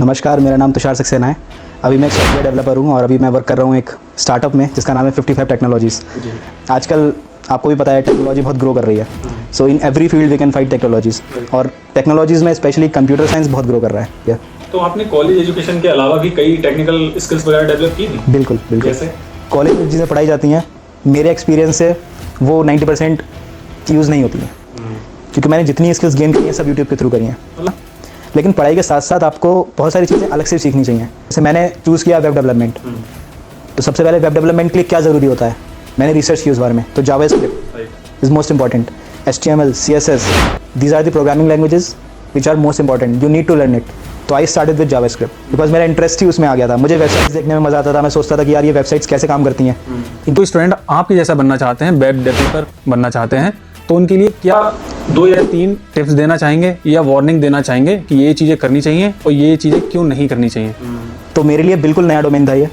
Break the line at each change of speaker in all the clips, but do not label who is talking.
नमस्कार, मेरा नाम तुषार सक्सेना है। अभी मैं एक सॉफ्टवेयर डेवलपर हूँ और अभी मैं वर्क कर रहा हूँ एक स्टार्टअप में जिसका नाम है 55 टेक्नोलॉजीज़। आजकल आपको भी पता है टेक्नोलॉजी बहुत ग्रो कर रही है। So in every field we can fight technologies, और टेक्नोलॉजीज़ में स्पेशली कंप्यूटर साइंस बहुत ग्रो कर रहा है।
तो आपने कॉलेज एजुकेशन के अलावा भी कई टेक्निकल स्किल्स वगैरह डेवलप की थी?
बिल्कुल बिल्कुल।
जैसे
कॉलेज में चीज़ें पढ़ाई जाती हैं, मेरे एक्सपीरियंस से वो 90% यूज़ नहीं होती हैं, क्योंकि मैंने जितनी स्किल्स गेन की हैं सब यूट्यूब के थ्रू करी हैं। लेकिन पढ़ाई के साथ साथ आपको बहुत सारी चीज़ें अलग से सीखनी चाहिए। जैसे मैंने चूज़ किया वेब डेवलपमेंट, तो सबसे पहले वेब डेवलपमेंट के लिए क्या ज़रूरी होता है, मैंने रिसर्च की उस बारे में। तो JavaScript is most important, HTML, CSS, these are the programming languages which are most important, you need to learn it. तो I started with JavaScript because मेरा इंटरेस्ट ही उसमें आ गया था। मुझे वेबसाइट्स देखने में मज़ा आता था, मैं सोचता था कि यार ये वेबसाइट्स कैसे काम करती हैं।
तो स्टूडेंट आपके जैसा बनना चाहते हैं, वेब डेवलपर बनना चाहते हैं, तो उनके लिए क्या 2 या 3 टिप्स देना चाहेंगे या वार्निंग देना चाहेंगे कि ये चीज़ें करनी चाहिए और ये चीज़ें क्यों नहीं करनी चाहिए?
तो मेरे लिए बिल्कुल नया डोमेन था ये।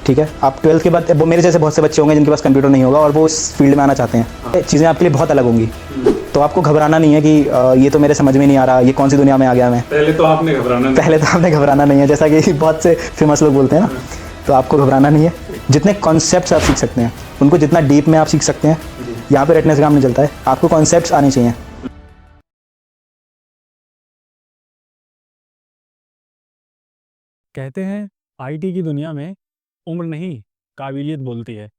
ठीक है, आप 12th के बाद, वो मेरे जैसे बहुत से बच्चे होंगे जिनके पास कंप्यूटर नहीं होगा और वो इस फील्ड में आना चाहते हैं। चीज़ें आपके लिए बहुत अलग होंगी, तो आपको घबराना नहीं है कि ये तो मेरे समझ में नहीं आ रहा, ये कौन सी दुनिया में आ गया मैं।
पहले तो आपने
घबराना नहीं है, जैसा कि बहुत से फेमस लोग बोलते हैं ना। तो आपको घबराना नहीं है। जितने कॉन्सेप्ट्स आप सीख सकते हैं उनको जितना डीप में आप सीख सकते हैं, यहाँ पे रटने से काम नहीं चलता है, आपको कॉन्सेप्ट्स आने चाहिए।
कहते हैं आईटी की दुनिया में उम्र नहीं, काबिलियत बोलती है,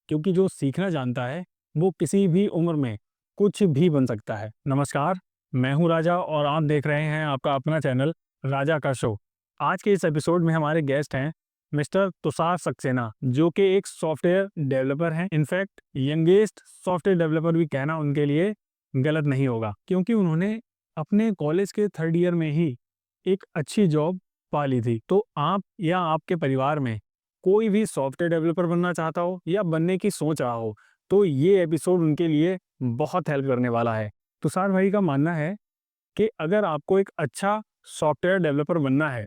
क्योंकि जो सीखना जानता है वो किसी भी उम्र में कुछ भी बन सकता है। नमस्कार, मैं हूं राजा और आप देख रहे हैं आपका अपना चैनल राजा का शो। आज के इस एपिसोड में हमारे गेस्ट हैं मिस्टर तुषार सक्सेना, जो कि एक सॉफ्टवेयर डेवलपर हैं। इनफैक्ट यंगेस्ट सॉफ्टवेयर डेवलपर भी कहना उनके लिए गलत नहीं होगा, क्योंकि उन्होंने अपने कॉलेज के 3rd ईयर में ही एक अच्छी जॉब पा ली थी। तो आप या आपके परिवार में कोई भी सॉफ्टवेयर डेवलपर बनना चाहता हो या बनने की सोच रहा हो, तो ये एपिसोड उनके लिए बहुत हेल्प करने वाला है। तुषार भाई का मानना है कि अगर आपको एक अच्छा सॉफ्टवेयर डेवलपर बनना है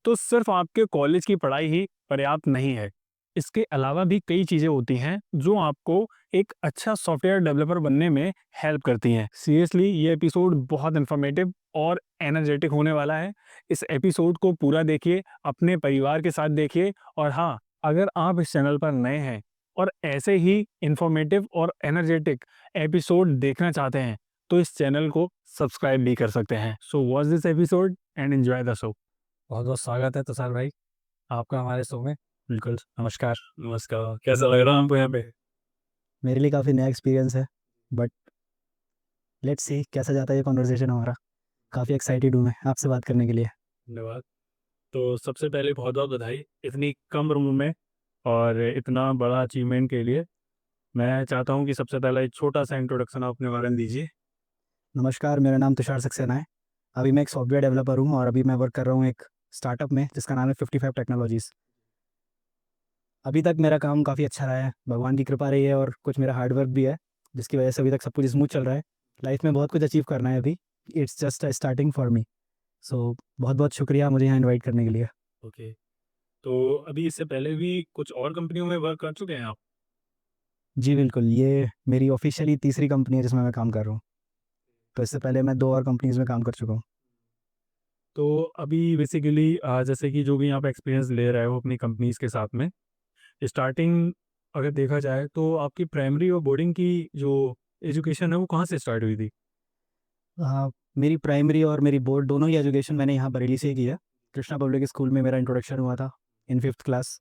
तो सिर्फ आपके कॉलेज की पढ़ाई ही पर्याप्त नहीं है। इसके अलावा भी कई चीज़ें होती हैं जो आपको एक अच्छा सॉफ्टवेयर डेवलपर बनने में हेल्प करती हैं। सीरियसली ये एपिसोड बहुत इन्फॉर्मेटिव और एनर्जेटिक होने वाला है। इस एपिसोड को पूरा देखिए, अपने परिवार के साथ देखिए, और हाँ, अगर आप इस चैनल पर नए हैं और ऐसे ही इन्फॉर्मेटिव और एनर्जेटिक एपिसोड देखना चाहते हैं तो इस चैनल को सब्सक्राइब भी कर सकते हैं। So watch this episode and enjoy the show. बहुत बहुत स्वागत है तुषार भाई आपका हमारे शो में।
बिल्कुल। नमस्कार, कैसा लग रहा है आपको यहाँ पे?
मेरे लिए काफ़ी नया एक्सपीरियंस है, बट लेट्स सी कैसा जाता है ये कॉन्वर्सेशन हमारा। काफ़ी एक्साइटेड हूँ मैं आपसे बात करने के लिए।
धन्यवाद। तो सबसे पहले बहुत बहुत बधाई इतनी कम उम्र में और इतना बड़ा अचीवमेंट के लिए। मैं चाहता हूँ कि सबसे पहले एक छोटा सा इंट्रोडक्शन आप अपने बारे में दीजिए।
नमस्कार, मेरा नाम तुषार सक्सेना है। अभी मैं एक सॉफ्टवेयर डेवलपर हूँ और अभी मैं वर्क कर रहा हूँ एक स्टार्टअप में जिसका नाम है 55 टेक्नोलॉजीज़। अभी तक मेरा काम काफ़ी अच्छा रहा है, भगवान की कृपा रही है और कुछ मेरा हार्डवर्क भी है, जिसकी वजह से अभी तक सब कुछ स्मूथ चल रहा है। लाइफ में बहुत कुछ अचीव करना है अभी, it's just a starting for me. So बहुत बहुत शुक्रिया मुझे यहाँ इन्वाइट करने के लिए।
ओके। तो अभी इससे पहले भी कुछ और कंपनियों में वर्क कर चुके हैं आप?
जी बिल्कुल, ये मेरी ऑफिशियली तीसरी कंपनी है जिसमें मैं काम कर रहा हूँ। तो इससे पहले मैं 2 और कंपनीज़ में काम कर चुका हूँ।
तो अभी बेसिकली जैसे कि जो भी आप एक्सपीरियंस ले रहे हो अपनी कंपनीज के साथ में, स्टार्टिंग अगर देखा जाए तो आपकी प्राइमरी और बोर्डिंग की जो एजुकेशन है वो कहाँ से स्टार्ट हुई थी?
मेरी प्राइमरी और मेरी बोर्ड दोनों ही एजुकेशन मैंने यहाँ बरेली से ही की है। कृष्णा पब्लिक स्कूल में मेरा इंट्रोडक्शन हुआ था इन 5th क्लास,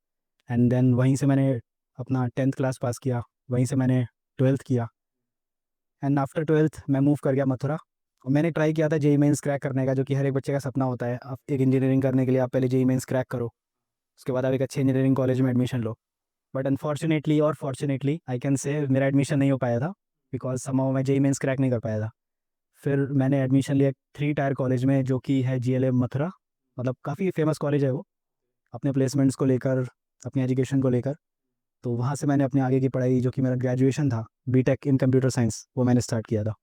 एंड देन वहीं से मैंने अपना 10th क्लास पास किया, वहीं से मैंने 12th किया, एंड आफ्टर 12th मैं मूव कर गया मथुरा। और मैंने ट्राई किया था जेई मेंस क्रैक करने का, जो कि हर एक बच्चे का सपना होता है। आप एक इंजीनियरिंग करने के लिए आप पहले जेई मेंस क्रैक करो, उसके बाद आप एक अच्छे इंजीनियरिंग कॉलेज में एडमिशन लो। बट अनफॉर्चुनेटली और फॉर्चुनेटली आई कैन से मेरा एडमिशन नहीं हो पाया था, बिकॉज समहाउ मैं जेई मेंस क्रैक नहीं कर पाया था। फिर मैंने एडमिशन लिया 3 टायर कॉलेज में, जो कि है जीएलएम मथुरा। मतलब काफ़ी फेमस कॉलेज है वो, अपने प्लेसमेंट्स को लेकर, अपनी एजुकेशन को लेकर। तो वहाँ से मैंने अपने आगे की पढ़ाई, जो कि मेरा ग्रेजुएशन था बीटेक इन कंप्यूटर साइंस, वो मैंने स्टार्ट किया था।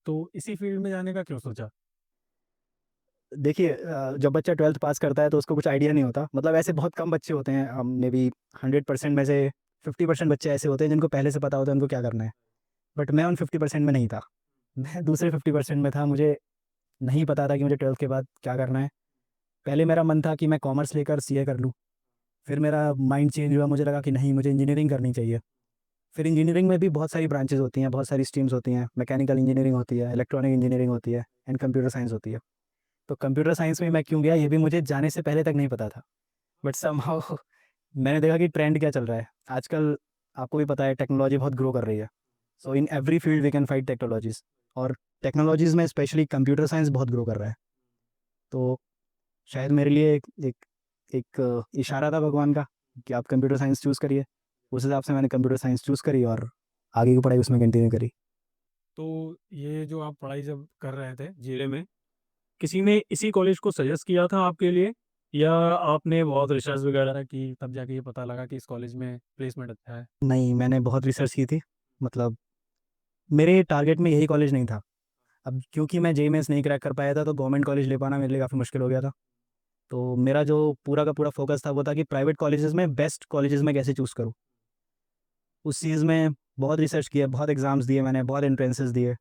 तो इसी फील्ड में जाने का क्यों सोचा?
देखिए, जब बच्चा 12th पास करता है तो उसको कुछ आइडिया नहीं होता। मतलब ऐसे बहुत कम बच्चे होते हैं, मे बी 100% में से 50% बच्चे ऐसे होते हैं जिनको पहले से पता होता है उनको क्या करना है। बट मैं उन 50% में नहीं था, मैं दूसरे 50% में था। मुझे नहीं पता था कि मुझे 12th के बाद क्या करना है। पहले मेरा मन था कि मैं कॉमर्स लेकर सीए कर लूँ, फिर मेरा माइंड चेंज हुआ, मुझे लगा कि नहीं, मुझे इंजीनियरिंग करनी चाहिए। फिर इंजीनियरिंग में भी बहुत सारी ब्रांचेस होती हैं, बहुत सारी स्ट्रीम्स होती हैं, मैकेनिकल इंजीनियरिंग होती है, इलेक्ट्रॉनिक इंजीनियरिंग होती है एंड कंप्यूटर साइंस होती है। तो कंप्यूटर साइंस में मैं क्यों गया, ये भी मुझे जाने से पहले तक नहीं पता था, बट समहाउ मैंने देखा कि ट्रेंड क्या चल रहा है आजकल। आपको भी पता है टेक्नोलॉजी बहुत ग्रो कर रही है, so in every field we can fight technologies, और टेक्नोलॉजीज़ में स्पेशली कंप्यूटर साइंस बहुत ग्रो कर रहा है। तो शायद मेरे लिए एक इशारा था भगवान का कि आप कंप्यूटर साइंस चूज़ करिए। उस हिसाब से मैंने कंप्यूटर साइंस चूज़ करी और आगे की पढ़ाई उसमें कंटिन्यू करी।
तो ये जो आप पढ़ाई जब कर रहे थे जेले में, किसी ने इसी कॉलेज को सजेस्ट किया था आपके लिए, या आपने बहुत रिसर्च वगैरह की तब जाके ये पता लगा कि इस कॉलेज में प्लेसमेंट अच्छा है?
नहीं, मैंने बहुत रिसर्च की थी, मतलब मेरे टारगेट में यही कॉलेज नहीं था। अब क्योंकि मैं जेईई मेंस नहीं क्रैक कर पाया था, तो गवर्नमेंट कॉलेज ले पाना मेरे लिए काफ़ी मुश्किल हो गया था। तो मेरा जो पूरा का पूरा फोकस था वो था कि प्राइवेट कॉलेजेस में बेस्ट कॉलेजेस में कैसे चूज़ करूँ। उस चीज़ में बहुत रिसर्च किया, बहुत एग्ज़ाम्स दिए मैंने, बहुत एंट्रेंसेस दिए,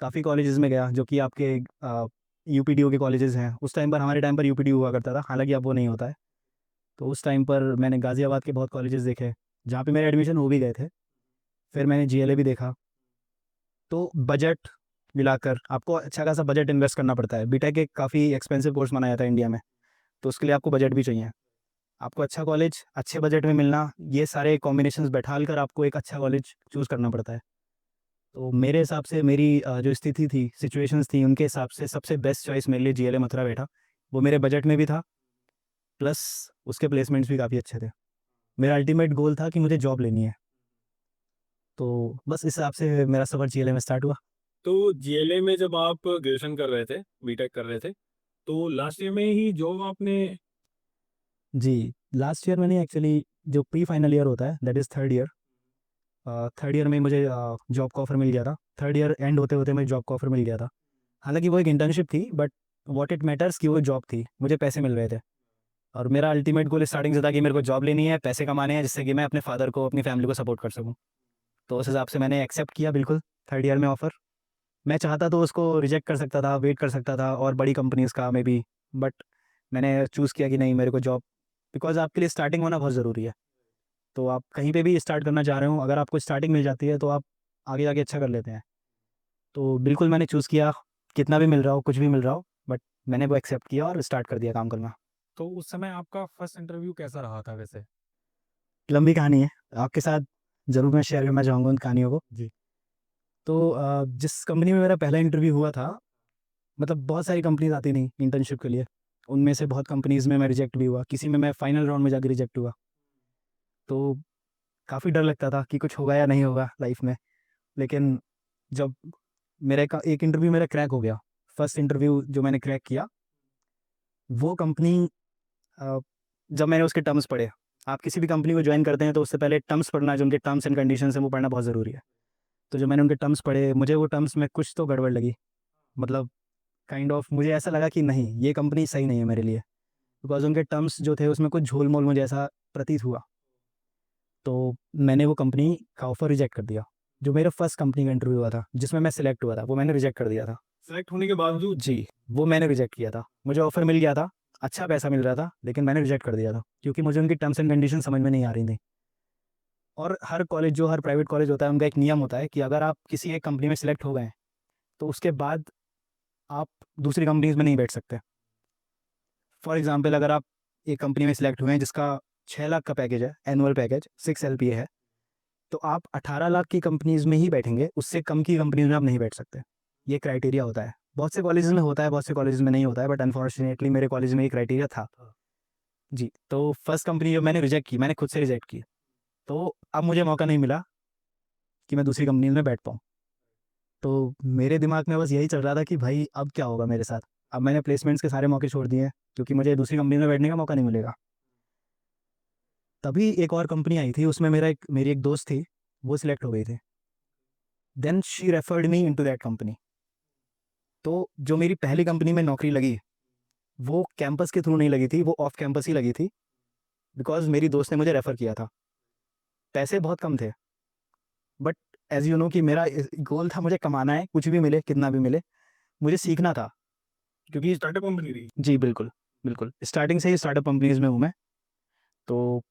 काफ़ी कॉलेजेस में गया जो कि आपके यूपीडीओ के कॉलेजेस हैं। उस टाइम पर, हमारे टाइम पर यूपीडीओ हुआ करता था, हालांकि अब वो नहीं होता है। तो उस टाइम पर मैंने गाज़ियाबाद के बहुत कॉलेजेस देखे जहाँ पे मेरे एडमिशन हो भी गए थे। फिर मैंने जीएलए भी देखा। तो बजट मिलाकर आपको अच्छा खासा बजट इन्वेस्ट करना पड़ता है। बीटेक एक काफ़ी एक्सपेंसिव कोर्स माना जाता है इंडिया में, तो उसके लिए आपको बजट भी चाहिए। आपको अच्छा कॉलेज अच्छे बजट में मिलना, ये सारे कॉम्बिनेशंस बैठाल कर आपको एक अच्छा कॉलेज चूज़ करना पड़ता है। तो मेरे हिसाब से मेरी जो स्थिति थी, सिचुएशंस थी, उनके हिसाब से सबसे बेस्ट चॉइस मेरे लिए जीएलए मथुरा बैठा। वो मेरे बजट में भी था, प्लस उसके प्लेसमेंट्स भी काफ़ी अच्छे थे। मेरा अल्टीमेट गोल था कि मुझे जॉब लेनी है, तो बस इस हिसाब से मेरा सफ़र जीएलए में स्टार्ट हुआ।
तो जेले में जब आप ग्रेजुएशन कर रहे थे, बीटेक कर रहे थे, तो लास्ट ईयर में ही जॉब आपने?
जी, लास्ट ईयर मैंने एक्चुअली, जो प्री फाइनल ईयर होता है that is third year, third year में मुझे जॉब का ऑफ़र मिल गया था। थर्ड ईयर एंड होते-होते मुझे जॉब का ऑफ़र मिल गया था। हालाँकि वो एक इंटर्नशिप थी, बट व्हाट इट मैटर्स कि वो जॉब थी, मुझे पैसे मिल रहे थे। और मेरा अल्टीमेट गोल स्टार्टिंग से था कि मेरे को जॉब लेनी है, पैसे कमाने हैं, जिससे कि मैं अपने फादर को, अपनी फैमिली को सपोर्ट कर सकूँ। तो उस हिसाब से मैंने एक्सेप्ट किया बिल्कुल थर्ड ईयर में ऑफ़र। मैं चाहता तो उसको रिजेक्ट कर सकता था, वेट कर सकता था और बड़ी कंपनीज़ का मे बी, बट मैंने चूज़ किया कि नहीं, मेरे को जॉब, बिकॉज़ आपके लिए स्टार्टिंग होना बहुत ज़रूरी है। तो आप कहीं पे भी स्टार्ट करना चाह रहे हो, अगर आपको स्टार्टिंग मिल जाती है तो आप आगे जाके अच्छा कर लेते हैं। तो बिल्कुल मैंने चूज़ किया, कितना भी मिल रहा हो, कुछ भी मिल रहा हो, बट मैंने वो एक्सेप्ट किया और स्टार्ट कर दिया काम करना।
तो उस समय आपका फर्स्ट इंटरव्यू कैसा रहा था वैसे?
लंबी कहानी है, आपके साथ ज़रूर मैं शेयर करना चाहूँगा उन कहानियों को।
जी।
तो जिस कंपनी में मेरा पहला इंटरव्यू हुआ था, मतलब बहुत सारी कंपनीज़ आती थी इंटर्नशिप के लिए, उनमें से बहुत कंपनीज़ में मैं रिजेक्ट भी हुआ, किसी में मैं फाइनल राउंड में जाके रिजेक्ट हुआ। तो काफ़ी डर लगता था कि कुछ होगा या नहीं होगा लाइफ़ में। लेकिन जब मेरा एक इंटरव्यू मेरा क्रैक हो गया, फर्स्ट इंटरव्यू जो मैंने क्रैक किया, वो कंपनी, अ, जब मैंने उसके टर्म्स पढ़े, आप किसी भी कंपनी को जॉइन करते हैं तो उससे पहले टर्म्स पढ़ना, जो उनके टर्म्स एंड कंडीशंस हैं, वो पढ़ना बहुत ज़रूरी है। तो जब मैंने उनके टर्म्स पढ़े, मुझे वो टर्म्स में कुछ तो गड़बड़ लगी, मतलब काइंड ऑफ मुझे ऐसा लगा कि नहीं, ये कंपनी सही नहीं है मेरे लिए, बिकॉज़ उनके टर्म्स जो थे उसमें कुछ झोल-मोल मुझे ऐसा प्रतीत हुआ। तो मैंने वो कंपनी का ऑफ़र रिजेक्ट कर दिया। जो मेरा फर्स्ट कंपनी का इंटरव्यू हुआ था, जिसमें मैं सिलेक्ट हुआ था, वो मैंने रिजेक्ट कर दिया था।
सेलेक्ट होने के बावजूद?
जी, वो मैंने रिजेक्ट किया था। मुझे ऑफ़र मिल गया था, अच्छा पैसा मिल रहा था, लेकिन मैंने रिजेक्ट कर दिया था, क्योंकि मुझे उनकी टर्म्स एंड कंडीशन समझ में नहीं आ रही थी। और हर कॉलेज, जो हर प्राइवेट कॉलेज होता है, उनका एक नियम होता है कि अगर आप किसी एक कंपनी में सिलेक्ट हो गए हैं, तो उसके बाद आप दूसरी कंपनीज़ में नहीं बैठ सकते। फॉर एग्ज़ाम्पल, अगर आप एक कंपनी में सिलेक्ट हुए हैं जिसका 6 लाख का पैकेज है, एनुअल पैकेज 6 एलपीए है, तो आप 18 लाख की कंपनीज़ में ही बैठेंगे, उससे कम की कंपनीज़ में आप नहीं बैठ सकते। ये क्राइटेरिया होता है। बहुत से कॉलेजेस में होता है, बहुत से कॉलेजेस में नहीं होता है, बट अनफॉर्चुनेटली मेरे कॉलेज में ये क्राइटेरिया था। जी, तो फर्स्ट कंपनी जो मैंने रिजेक्ट की, मैंने खुद से रिजेक्ट की। तो अब मुझे मौका नहीं मिला कि मैं दूसरी कंपनी में बैठ पाऊँ। तो मेरे दिमाग में बस यही चल रहा था कि भाई अब क्या होगा मेरे साथ? अब मैंने प्लेसमेंट्स के सारे मौके छोड़ दिए हैं, क्योंकि मुझे दूसरी कंपनी में बैठने का मौका नहीं मिलेगा। तभी एक और कंपनी आई थी, उसमें मेरी एक दोस्त थी, वो सिलेक्ट हो गई थी। Then she referred me into that company. तो जो मेरी पहली कंपनी में नौकरी लगी, वो कैंपस के थ्रू नहीं लगी थी, वो ऑफ कैंपस ही लगी थी, बिकॉज़ मेरी दोस्त ने मुझे रेफ़र किया था। पैसे बहुत कम थे, बट ऐज़ यू नो कि मेरा गोल था, मुझे कमाना है, कुछ भी मिले, कितना भी मिले, मुझे सीखना था। क्योंकि
स्टार्टअप कंपनी थी?
जी, बिल्कुल। बिल्कुल स्टार्टिंग से ही स्टार्टअप कंपनीज़ में हूँ मैं। तो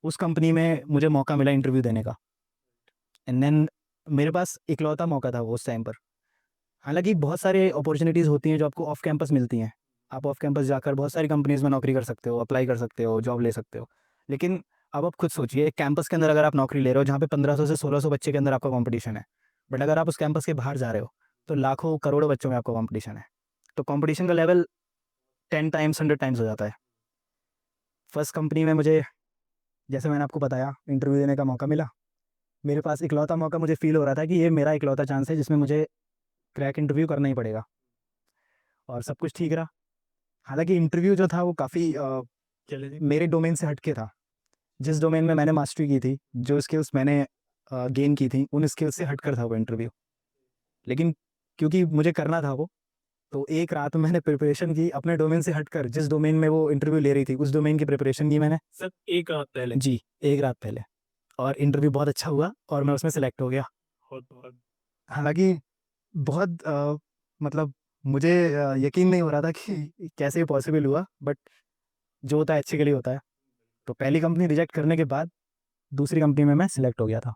उस कंपनी में मुझे मौका मिला इंटरव्यू देने का, एंड देन मेरे पास इकलौता मौका था वो उस टाइम पर। हालाँकि बहुत सारे अपॉर्च्युनिटीज़ होती हैं जो आपको ऑफ कैंपस मिलती हैं। आप ऑफ कैंपस जाकर बहुत सारी कंपनीज़ में नौकरी कर सकते हो, अप्लाई कर सकते हो, जॉब ले सकते हो। लेकिन अब आप खुद सोचिए, कैंपस के अंदर अगर आप नौकरी ले रहे हो जहाँ पे 1500 से 1600 बच्चे के अंदर आपका कॉम्पिटिशन है। बट अगर आप उस कैंपस के बाहर जा रहे हो तो लाखों करोड़ों बच्चों में आपका कॉम्पिटिशन है। तो कॉम्पिटिशन का लेवल 10 टाइम्स 100 टाइम्स हो जाता है। फर्स्ट कंपनी में मुझे, जैसे मैंने आपको बताया, इंटरव्यू देने का मौका मिला। मेरे पास इकलौता मौका, मुझे फ़ील हो रहा था कि ये मेरा इकलौता चांस है जिसमें मुझे क्रैक इंटरव्यू करना ही पड़ेगा, और सब कुछ ठीक रहा। हालाँकि इंटरव्यू जो था वो काफ़ी मेरे डोमेन से हट के था। जिस डोमेन में मैंने मास्टरी की थी, जो स्किल्स मैंने गेन की थी, उन स्किल्स से हटकर था वो इंटरव्यू। लेकिन क्योंकि मुझे करना था वो, तो एक रात में मैंने प्रिपरेशन की अपने डोमेन से हटकर। जिस डोमेन में वो इंटरव्यू ले रही थी उस डोमेन की प्रिपरेशन की मैंने।
सर एक रात पहले?
जी, एक रात पहले। और इंटरव्यू बहुत अच्छा हुआ और मैं उसमें सेलेक्ट हो गया।
बहुत बहुत
हालाँकि बहुत मतलब मुझे यकीन नहीं हो रहा था कि कैसे ये पॉसिबल हुआ, बट जो होता है अच्छे के लिए होता है। तो पहली कंपनी रिजेक्ट करने के बाद दूसरी कंपनी में मैं सिलेक्ट हो गया था।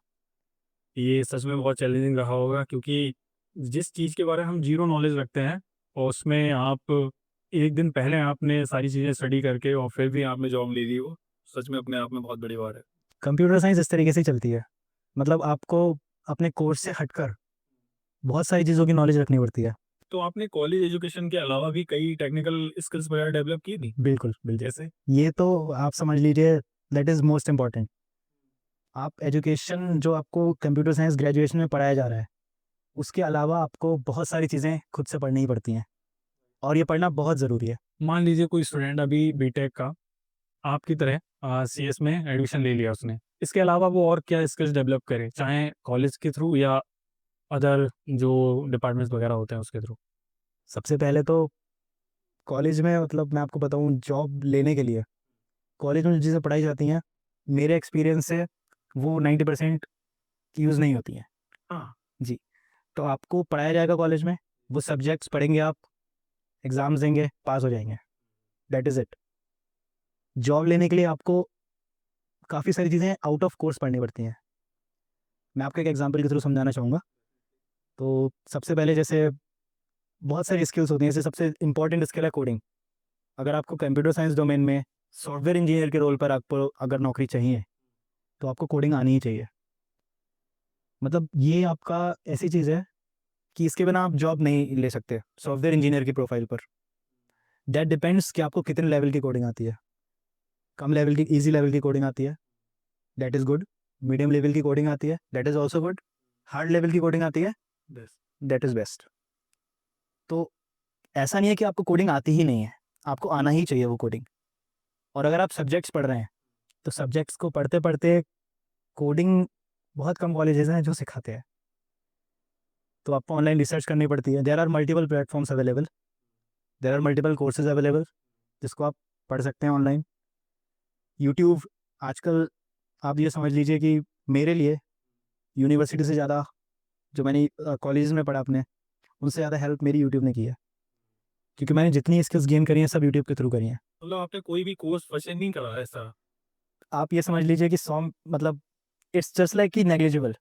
ये सच में बहुत चैलेंजिंग रहा होगा, क्योंकि जिस चीज़ के बारे में हम ज़ीरो नॉलेज रखते हैं और उसमें आप एक दिन पहले आपने सारी चीज़ें स्टडी करके और फिर भी आपने जॉब ले ली, वो सच में अपने आप में बहुत बड़ी बात है।
कंप्यूटर साइंस इस तरीके से ही चलती है, मतलब आपको अपने कोर्स से हटकर बहुत सारी चीज़ों की नॉलेज रखनी पड़ती है।
तो आपने कॉलेज एजुकेशन के अलावा भी कई टेक्निकल स्किल्स वगैरह डेवलप की थी?
बिल्कुल, बिल्कुल।
जैसे?
ये तो आप समझ लीजिए, दैट इज़ मोस्ट इम्पोर्टेंट। आप एजुकेशन जो आपको कंप्यूटर साइंस ग्रेजुएशन में पढ़ाया जा रहा है, उसके अलावा आपको बहुत सारी चीज़ें खुद से पढ़नी ही पड़ती हैं, और ये पढ़ना बहुत ज़रूरी है।
मान लीजिए कोई स्टूडेंट अभी बीटेक का आपकी तरह सीएस में एडमिशन ले लिया उसने, इसके अलावा वो और क्या स्किल्स डेवलप करे, चाहे कॉलेज के थ्रू या अदर जो डिपार्टमेंट्स वगैरह होते हैं उसके थ्रू?
सबसे पहले तो कॉलेज में, मतलब मैं आपको बताऊँ, जॉब लेने के लिए कॉलेज में जो चीज़ें पढ़ाई जाती हैं, मेरे एक्सपीरियंस से वो 90% यूज़ नहीं होती हैं।
हाँ।
जी, तो आपको पढ़ाया जाएगा कॉलेज में, वो सब्जेक्ट्स पढ़ेंगे आप, एग्ज़ाम्स देंगे, पास हो जाएँगे, दैट इज़ इट। जॉब लेने के लिए आपको काफ़ी सारी चीज़ें आउट ऑफ कोर्स पढ़नी पड़ती हैं। मैं आपको एक एग्ज़ाम्पल के थ्रू समझाना चाहूँगा। तो सबसे पहले, जैसे बहुत सारी स्किल्स होती हैं, जैसे सबसे इम्पोर्टेंट स्किल है कोडिंग। अगर आपको कंप्यूटर साइंस डोमेन में सॉफ्टवेयर इंजीनियर के रोल पर आपको अगर नौकरी चाहिए, तो आपको कोडिंग आनी ही चाहिए। मतलब ये आपका ऐसी चीज़ है कि इसके बिना आप जॉब नहीं ले सकते सॉफ्टवेयर इंजीनियर की प्रोफाइल पर। दैट डिपेंड्स कि आपको कितने लेवल की कोडिंग आती है। कम लेवल की, ईज़ी लेवल की कोडिंग आती है, that is good. Medium level की कोडिंग आती है, that is also good. Hard level की कोडिंग आती है,
बस।
That is best. तो ऐसा नहीं है कि आपको कोडिंग आती ही नहीं है, आपको आना ही चाहिए वो कोडिंग। और अगर आप सब्जेक्ट्स पढ़ रहे हैं, तो सब्जेक्ट्स को पढ़ते-पढ़ते कोडिंग बहुत कम कॉलेजेस हैं जो सिखाते हैं। तो आपको ऑनलाइन रिसर्च करनी पड़ती है। There are multiple platforms available, there are multiple courses available जिसको आप पढ़ सकते हैं ऑनलाइन। यूट्यूब आजकल, आप ये समझ लीजिए कि मेरे लिए यूनिवर्सिटी से ज़्यादा, जो मैंने कॉलेजेस में पढ़ा अपने, उनसे ज़्यादा हेल्प मेरी यूट्यूब ने की है। क्योंकि मैंने जितनी स्किल्स गेन करी हैं सब यूट्यूब के थ्रू करी हैं।
मतलब आपने कोई भी कोर्स परचेज नहीं करा ऐसा?
आप ये समझ लीजिए कि 100, मतलब इट्स जस्ट लाइक कि नेग्लिजिबल।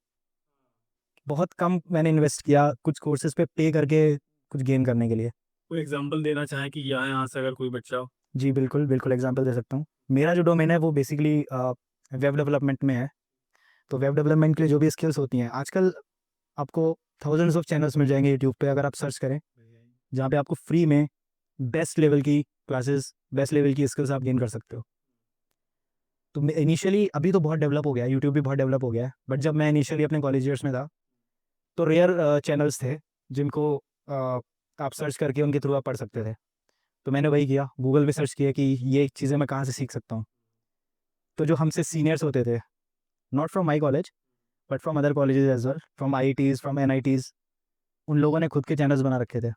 बहुत कम मैंने इन्वेस्ट किया कुछ कोर्सेज़ पे पे करके कुछ गेन करने के लिए।
कोई एग्जांपल देना चाहें कि यहाँ से अगर कोई बच्चा
जी, बिल्कुल, बिल्कुल एग्ज़ाम्पल दे सकता हूँ। मेरा जो डोमेन है वो बेसिकली वेब डेवलपमेंट में है। तो वेब डेवलपमेंट के लिए जो भी स्किल्स होती हैं, आजकल आपको थाउज़ेंड्स ऑफ चैनल्स मिल जाएँगे यूट्यूब पे अगर आप सर्च करें, जहाँ पे आपको फ्री में बेस्ट लेवल की क्लासेस, बेस्ट लेवल की स्किल्स आप गेन कर सकते हो। तो मैं इनिशियली, अभी तो बहुत डेवलप हो गया है, यूट्यूब भी बहुत डेवलप हो गया है, बट जब मैं इनिशियली अपने कॉलेज ईयर्स में था, तो रेयर चैनल्स थे जिनको आप सर्च करके उनके थ्रू आप पढ़ सकते थे। तो मैंने वही किया, गूगल पे सर्च किया कि ये चीज़ें मैं कहाँ से सीख सकता हूँ। तो जो हमसे सीनियर्स होते थे, not from my college but from other colleges as well, from IITs, from NITs, उन लोगों ने खुद के चैनल्स बना रखे थे।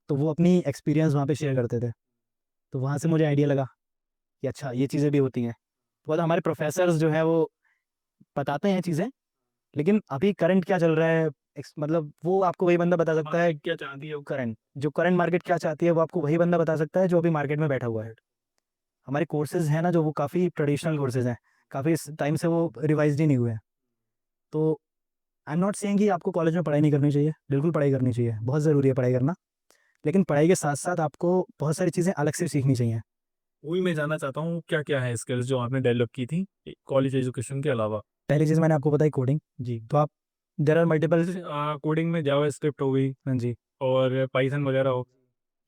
तो वो अपनी एक्सपीरियंस वहाँ पे शेयर करते थे। तो वहाँ से मुझे आइडिया लगा कि अच्छा, ये चीज़ें भी होती हैं। तो बाद हमारे प्रोफ़ेसर्स जो हैं वो बताते हैं चीज़ें, लेकिन अभी करंट क्या चल रहा है, मतलब वो आपको वही बंदा बता सकता है
क्या चाहती है
करंट मार्केट क्या चाहती है, वो आपको वही बंदा बता सकता है जो अभी मार्केट में बैठा हुआ है। हमारे कोर्सेज हैं ना जो, वो काफ़ी ट्रेडिशनल कोर्सेज हैं, काफ़ी टाइम से वो रिवाइज ही नहीं हुए हैं। तो आई एम नॉट सेइंग कि आपको कॉलेज में पढ़ाई नहीं करनी चाहिए, बिल्कुल पढ़ाई करनी चाहिए, बहुत ज़रूरी है पढ़ाई करना। लेकिन पढ़ाई के साथ साथ आपको बहुत सारी चीज़ें अलग से सीखनी चाहिए।
वही मैं जानना चाहता हूँ क्या क्या है स्किल्स जो आपने डेवलप की थी कॉलेज एजुकेशन के अलावा।
पहली चीज़ मैंने आपको बताई कोडिंग।
जी।
तो आप देर आर मल्टीपल।
कोडिंग में जावा स्क्रिप्ट हो गई
हाँ जी।
और पाइथन वगैरह हो,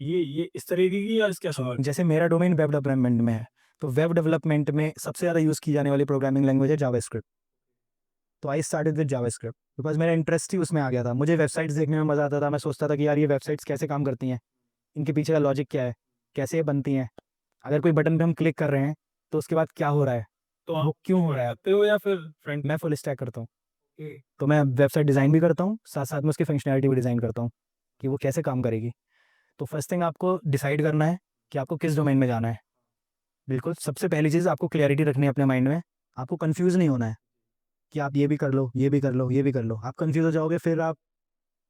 ये इस तरीके की या इसके अलावा?
जैसे मेरा डोमेन वेब डेवलपमेंट में है, तो वेब डेवलपमेंट में सबसे ज़्यादा यूज़ की जाने वाली प्रोग्रामिंग लैंग्वेज है जावास्क्रिप्ट। तो I started with JavaScript because मेरा इंटरेस्ट ही उसमें आ गया था। मुझे वेबसाइट्स देखने में मज़ा आता था। मैं सोचता था कि यार ये वेबसाइट्स कैसे काम करती हैं, इनके पीछे का लॉजिक क्या है, कैसे ये बनती हैं, अगर कोई बटन पे हम क्लिक कर रहे हैं तो उसके बाद क्या हो रहा है,
तो
वो
आप
क्यों हो रहा है।
करते हो या फिर फ्रंट?
मैं फुल स्टैक करता हूँ। तो मैं वेबसाइट डिज़ाइन भी करता हूँ, साथ साथ में उसकी फंक्शनैलिटी भी डिज़ाइन करता हूँ कि वो कैसे काम करेगी। तो फर्स्ट थिंग आपको डिसाइड करना है कि आपको किस डोमेन में जाना है। बिल्कुल सबसे पहली चीज़ आपको क्लैरिटी रखनी है अपने माइंड में। आपको कंफ्यूज नहीं होना है कि आप ये भी कर लो, ये भी कर लो, ये भी कर लो। आप कंफ्यूज हो जाओगे फिर आप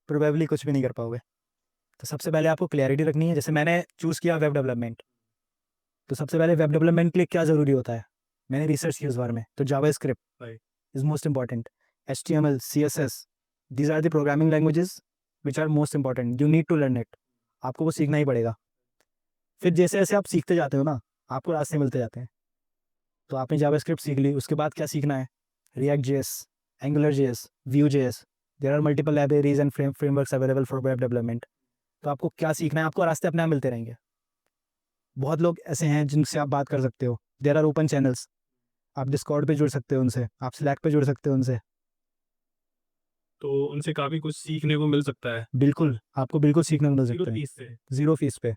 प्रोबेबली कुछ भी नहीं कर पाओगे। तो सबसे पहले आपको क्लैरिटी रखनी है। जैसे मैंने चूज़ किया वेब डेवलपमेंट, तो सबसे पहले वेब डेवलपमेंट के लिए क्या ज़रूरी होता है, मैंने रिसर्च की उस बारे में। तो JavaScript
Right.
Is most important, HTML, CSS, these are the programming languages which are most important, you need to learn it. आपको वो सीखना ही पड़ेगा। फिर जैसे जैसे आप सीखते जाते हो ना, आपको रास्ते मिलते जाते हैं। तो आपने जावास्क्रिप्ट सीख ली, उसके बाद क्या सीखना है, React JS, Angular JS, Vue JS. There are multiple libraries and frameworks available for web development. तो आपको क्या सीखना है, आपको रास्ते अपने आप मिलते रहेंगे। बहुत लोग ऐसे हैं जिनसे आप बात कर सकते हो, देयर आर ओपन चैनल्स। आप डिस्कॉर्ड पे जुड़ सकते हो उनसे, आप स्लैक पे जुड़ सकते हो उनसे।
तो उनसे काफ़ी कुछ सीखने को मिल सकता है
बिल्कुल, आपको बिल्कुल सीखने को मिल
जीरो
सकता है,
फीस से।
ज़ीरो फीस पे।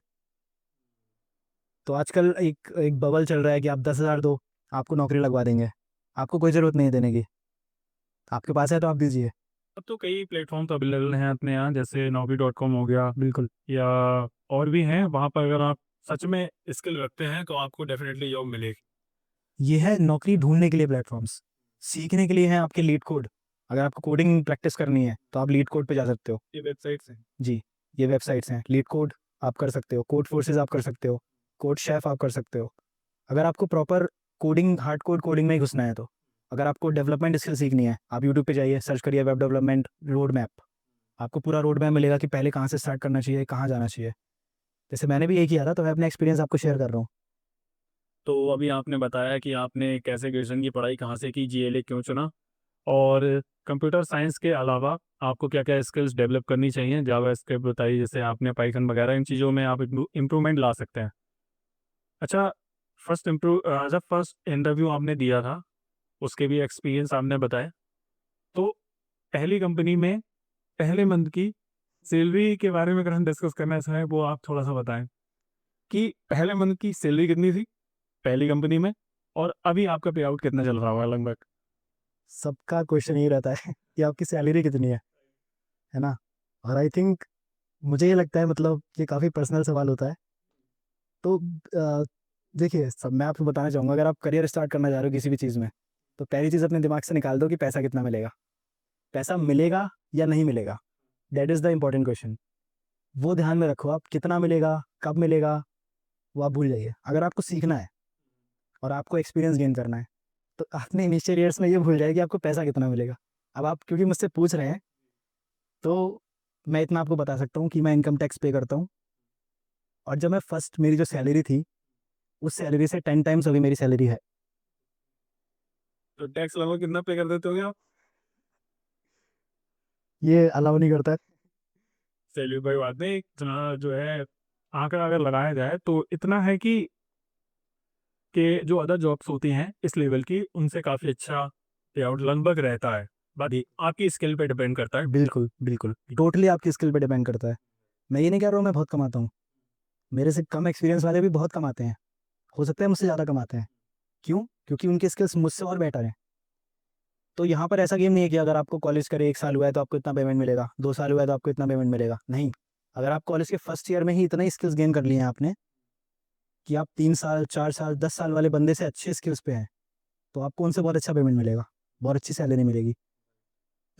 तो आजकल एक एक बबल चल रहा है कि आप 10,000 दो, आपको नौकरी लगवा देंगे। आपको कोई ज़रूरत नहीं है देने की, आपके पास है तो आप दीजिए।
अब तो कई प्लेटफॉर्म तो अवेलेबल हैं अपने यहाँ, जैसे naukri.com हो गया
बिल्कुल।
या और भी हैं। वहाँ पर अगर आप सच में स्किल रखते हैं तो आपको डेफिनेटली जॉब मिलेगी।
ये है नौकरी ढूंढने के लिए प्लेटफॉर्म्स, सीखने के लिए हैं आपके लीड कोड। अगर आपको कोडिंग प्रैक्टिस करनी है तो आप लीड कोड पे जा सकते हो।
ये वेबसाइट्स हैं।
जी, ये वेबसाइट्स हैं। लीड कोड आप कर सकते हो, कोड फोर्सेस आप कर सकते हो, कोड शेफ आप कर सकते हो। अगर आपको proper coding, hard code coding में ही घुसना है तो। अगर आपको डेवलपमेंट स्किल सीखनी है, आप यूट्यूब पे जाइए, सर्च करिए वेब डेवलपमेंट रोड मैप। आपको पूरा रोड मैप मिलेगा कि पहले कहाँ से स्टार्ट करना चाहिए, कहाँ जाना चाहिए। जैसे मैंने भी यही किया था, तो मैं अपना एक्सपीरियंस आपको शेयर कर रहा हूँ।
तो अभी आपने बताया कि आपने कैसे ग्रेजुएशन की पढ़ाई कहाँ से की, जीएलए क्यों चुना, और कंप्यूटर साइंस के अलावा आपको क्या क्या स्किल्स डेवलप करनी चाहिए। जावा स्क्रिप्ट बताइए, जैसे आपने पाइथन वगैरह, इन चीज़ों में आप इम्प्रूवमेंट ला सकते हैं। अच्छा, जब फर्स्ट इंटरव्यू आपने दिया था उसके भी एक्सपीरियंस आपने बताया, तो पहली कंपनी में पहले मंथ की सैलरी के बारे में अगर हम डिस्कस करना चाहें, वो आप थोड़ा सा बताएं कि पहले मंथ की सैलरी कितनी थी पहली कंपनी में, और अभी आपका पे आउट कितना चल रहा होगा लगभग।
सबका क्वेश्चन यही रहता है कि आपकी सैलरी कितनी है ना। और आई थिंक मुझे ये लगता है, मतलब ये काफ़ी पर्सनल सवाल होता है। तो देखिए, सब मैं आपको बताना चाहूँगा, अगर आप करियर स्टार्ट करना चाह रहे हो किसी भी चीज़ में, तो पहली चीज़ अपने दिमाग से निकाल दो कि पैसा कितना मिलेगा। पैसा मिलेगा या नहीं मिलेगा, that is the important question. वो ध्यान में रखो आप, कितना मिलेगा, कब मिलेगा, वो आप भूल जाइए। अगर आपको सीखना है और आपको एक्सपीरियंस गेन करना है, तो आपने इनिशियल ईयर्स में ये भूल जाए कि आपको पैसा कितना मिलेगा। अब आप क्योंकि मुझसे पूछ रहे हैं, तो मैं इतना आपको बता सकता हूँ कि मैं इनकम टैक्स पे करता हूँ। और जब मैं फर्स्ट, मेरी जो सैलरी थी, उस सैलरी से 10 टाइम्स अभी मेरी सैलरी है।
तो टैक्स लगभग कितना पे कर देते होंगे आप?
ये अलाउ नहीं करता है।
सैलरी कोई बात नहीं, इतना जो है आंकड़ा अगर लगाया जाए तो इतना है कि जो अदर जॉब्स होती हैं इस लेवल की, उनसे काफ़ी अच्छा पे आउट लगभग रहता है। बाकी आपकी स्किल पे डिपेंड करता है।
बिल्कुल बिल्कुल, टोटली आपकी स्किल पे डिपेंड करता है। मैं ये नहीं कह रहा हूँ मैं बहुत कमाता हूँ, मेरे से कम एक्सपीरियंस वाले भी बहुत कमाते हैं, हो सकता है मुझसे ज़्यादा कमाते हैं। क्यों? क्योंकि उनकी स्किल्स मुझसे और बेटर हैं। तो यहाँ पर ऐसा गेम नहीं है कि अगर आपको कॉलेज करे 1 साल हुआ है तो आपको इतना पेमेंट मिलेगा, 2 साल हुआ है तो आपको इतना पेमेंट मिलेगा, नहीं। अगर आप कॉलेज के फर्स्ट ईयर में ही इतने स्किल्स गेन कर लिए हैं आपने कि आप 3 साल, 4 साल, 10 साल वाले बंदे से अच्छे स्किल्स पे हैं, तो आपको उनसे बहुत अच्छा पेमेंट मिलेगा, बहुत अच्छी सैलरी मिलेगी।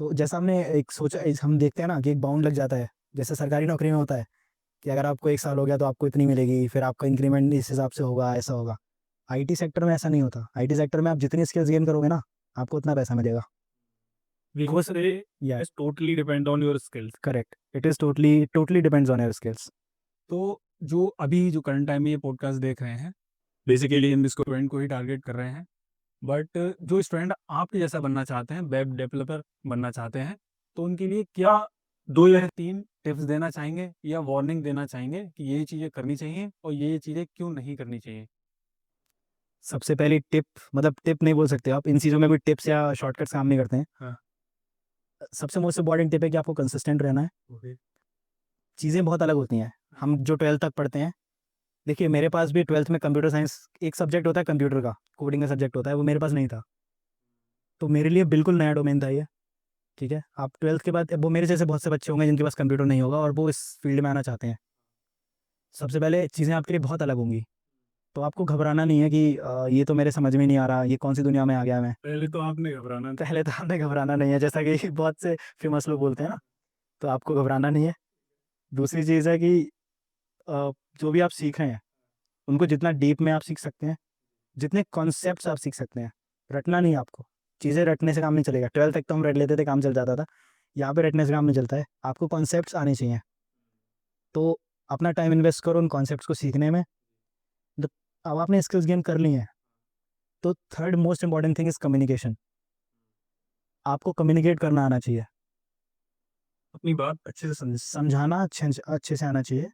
तो जैसा हमने एक सोचा, हम देखते हैं ना कि एक बाउंड लग जाता है, जैसे सरकारी नौकरी में होता है कि अगर आपको 1 साल हो गया तो आपको इतनी मिलेगी, फिर आपका इंक्रीमेंट इस हिसाब से होगा, ऐसा होगा। आईटी सेक्टर में ऐसा नहीं होता। आईटी सेक्टर में आप जितनी स्किल्स गेन करोगे ना, आपको उतना पैसा मिलेगा।
वी को से
या
totally depend on your skills.
Correct, it is totally depends on your skills.
तो जो अभी जो करंट टाइम में ये पॉडकास्ट देख रहे हैं, बेसिकली हम इसको स्टूडेंट को ही टारगेट कर रहे हैं, बट जो स्टूडेंट आपके जैसा बनना चाहते हैं, वेब डेवलपर बनना चाहते हैं, तो उनके लिए क्या 2 या 3 टिप्स देना चाहेंगे या वार्निंग देना चाहेंगे कि ये चीज़ें करनी चाहिए और ये चीज़ें क्यों नहीं करनी चाहिए?
सबसे पहली टिप, मतलब टिप नहीं बोल सकते आप, इन चीज़ों में कोई टिप्स या शॉर्टकट्स काम नहीं करते हैं।
हाँ।
सबसे मोस्ट इम्पॉर्टेंट टिप है कि आपको कंसिस्टेंट रहना है। चीज़ें बहुत अलग होती हैं। हम जो 12th तक पढ़ते हैं, देखिए मेरे पास भी 12th में कंप्यूटर साइंस एक सब्जेक्ट होता है, कंप्यूटर का कोडिंग का सब्जेक्ट होता है, वो मेरे पास नहीं था। तो मेरे लिए बिल्कुल नया डोमेन था ये, ठीक है। आप 12th के बाद, वो मेरे जैसे बहुत से बच्चे होंगे जिनके पास कंप्यूटर नहीं होगा और वो इस फील्ड में आना चाहते हैं। सबसे पहले चीज़ें आपके लिए बहुत अलग होंगी, तो आपको घबराना नहीं है कि ये तो मेरे समझ में नहीं आ रहा, ये कौन सी दुनिया में आ गया मैं।
पहले तो आपने घबराना
पहले तो आपने घबराना नहीं है, जैसा कि बहुत से फेमस लोग बोलते हैं ना, तो आपको घबराना नहीं है। दूसरी चीज़ है कि जो भी आप सीख रहे हैं उनको जितना डीप में आप सीख सकते हैं, जितने कॉन्सेप्ट्स आप सीख सकते हैं, रटना नहीं है आपको। चीज़ें रटने से काम नहीं चलेगा। 12th तक तो हम रट लेते थे, काम चल जाता था। यहाँ पे रटने से काम नहीं चलता है, आपको कॉन्सेप्ट्स आने चाहिए। तो अपना टाइम इन्वेस्ट करो उन कॉन्सेप्ट्स को सीखने में। अब आपने स्किल्स गेन कर ली हैं, तो third most important thing is communication. आपको कम्युनिकेट करना आना चाहिए,
अपनी बात अच्छे से समझ।
समझाना अच्छे से आना चाहिए।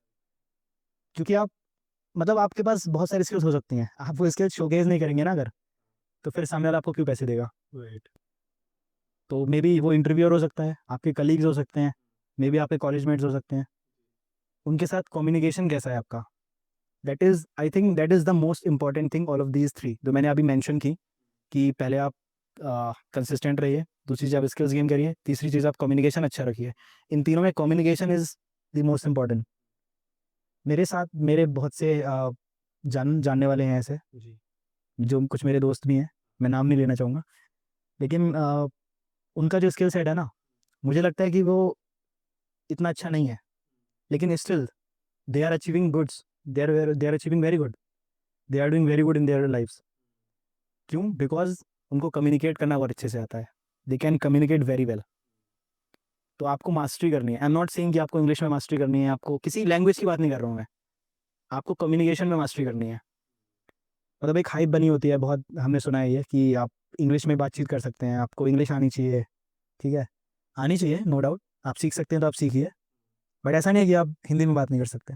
क्योंकि आप, मतलब आपके पास बहुत सारी स्किल्स हो सकती हैं, आप वो स्किल्स शोकेस नहीं करेंगे ना अगर, तो फिर सामने वाला आपको क्यों पैसे देगा।
राइट।
तो मे बी वो इंटरव्यूअर हो सकता है, आपके कलीग्स हो सकते हैं, मे बी आपके कॉलेज मेट्स हो सकते हैं। उनके साथ कम्युनिकेशन कैसा है आपका, that is, I think that is the most important thing. All of these 3 जो मैंने अभी मेंशन की, कि पहले आप कंसिस्टेंट रहिए, दूसरी चीज़ आप स्किल्स गेन करिए, तीसरी चीज़ आप कम्युनिकेशन अच्छा रखिए। इन तीनों में communication is the most important. मेरे साथ मेरे बहुत से जानने वाले हैं ऐसे,
जी।
जो कुछ मेरे दोस्त भी हैं, मैं नाम नहीं लेना चाहूँगा, लेकिन उनका जो स्किल सेट है ना, मुझे लगता है कि वो इतना अच्छा नहीं है, लेकिन still they are achieving goods, they are achieving very good, they are doing very good in their lifes. क्यों? बिकॉज उनको कम्युनिकेट करना बहुत अच्छे से आता है, they can communicate very well. तो आपको मास्टरी करनी है। आई एम नॉट सेइंग कि आपको इंग्लिश में मास्टरी करनी है, आपको किसी लैंग्वेज की बात नहीं कर रहा हूँ मैं, आपको कम्युनिकेशन में मास्टरी करनी है। मतलब एक हाइप बनी होती है बहुत, हमने सुना है ये कि आप इंग्लिश में बातचीत कर सकते हैं, आपको इंग्लिश आनी चाहिए, ठीक है, आनी चाहिए, नो डाउट। आप सीख सकते हैं तो आप सीखिए, बट ऐसा नहीं है कि आप हिंदी में बात नहीं कर सकते।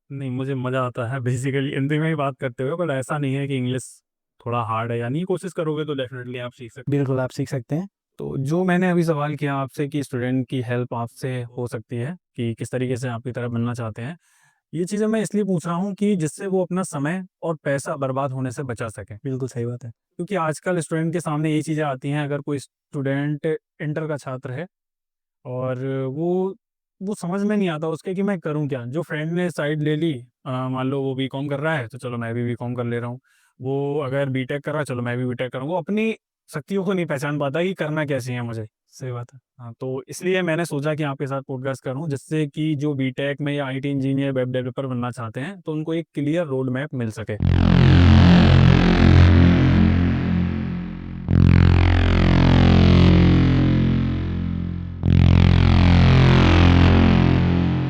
नहीं, मुझे मज़ा आता है बेसिकली हिंदी में ही बात करते हुए, पर ऐसा नहीं है कि इंग्लिश थोड़ा हार्ड है, यानी कोशिश करोगे तो डेफिनेटली आप सीख सकते
बिल्कुल आप सीख सकते हैं।
हैं। तो जो मैंने अभी सवाल किया आपसे कि स्टूडेंट की हेल्प आपसे हो सकती है कि किस तरीके से आपकी तरह बनना चाहते हैं, ये चीज़ें मैं इसलिए पूछ रहा हूँ कि जिससे वो अपना समय और पैसा बर्बाद होने से बचा सकें।
बिल्कुल सही बात है।
क्योंकि आजकल स्टूडेंट के सामने यही चीज़ें आती हैं, अगर कोई स्टूडेंट इंटर का छात्र है और वो समझ में नहीं आता उसके कि मैं करूँ क्या? जो फ्रेंड ने साइड ले ली, मान लो वो बीकॉम कर रहा है तो चलो मैं भी बीकॉम कर ले रहा हूँ। वो अगर बीटेक कर रहा है चलो मैं भी बीटेक करूँ। वो अपनी शक्तियों को नहीं पहचान पाता कि करना क्या चाहिए मुझे।
सही बात है।
हाँ, तो इसलिए मैंने सोचा कि आपके साथ पॉडकास्ट करूँ जिससे कि जो बीटेक में या आईटी इंजीनियर, वेब डेवलपर बनना चाहते हैं तो उनको एक क्लियर रोड मैप मिल सके।